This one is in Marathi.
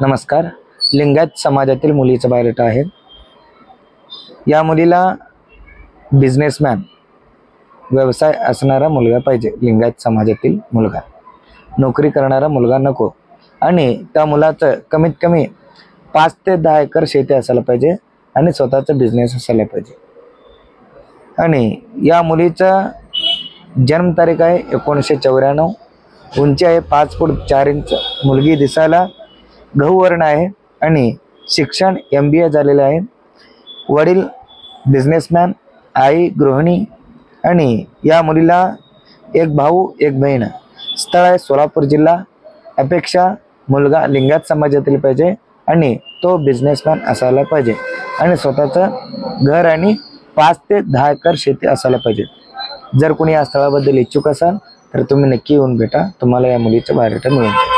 नमस्कार. लिंगायत समाजातील मुलीचा बायोडेटा आहे. या मुलीला बिझनेसमॅन व्यवसाय असणारा मुलगा पाहिजे. लिंगायत समाजातील मुलगा, नोकरी करणारा मुलगा नको. आणि त्या मुलाचं कमीत कमी 5 ते 10 एकर शेती असायला पाहिजे आणि स्वतःचा बिझनेस असायला पाहिजे. आणि या मुलीचा जन्मतारीख आहे 1994. उंची आहे 5 फूट 4 इंच. मुलगी दिसायला गहू वर्ण आहे आणि शिक्षण MBA झालेले आहे. वडील बिझनेसमॅन, आई गृहिणी आणि या मुलीला एक भाऊ एक बहीण. स्थळ आहे सोलापूर जिल्हा. अपेक्षा मुलगा लिंगायत समाजातील पाहिजे आणि तो बिझनेसमॅन असायला पाहिजे आणि स्वतःचं घर आणि 5 ते 10 एकर शेती असायला पाहिजे. जर कोणी या स्थळाबद्दल इच्छुक असाल तर तुम्ही नक्की येऊन भेटा. तुम्हाला या मुलीचा बायोडेटा मिळेल.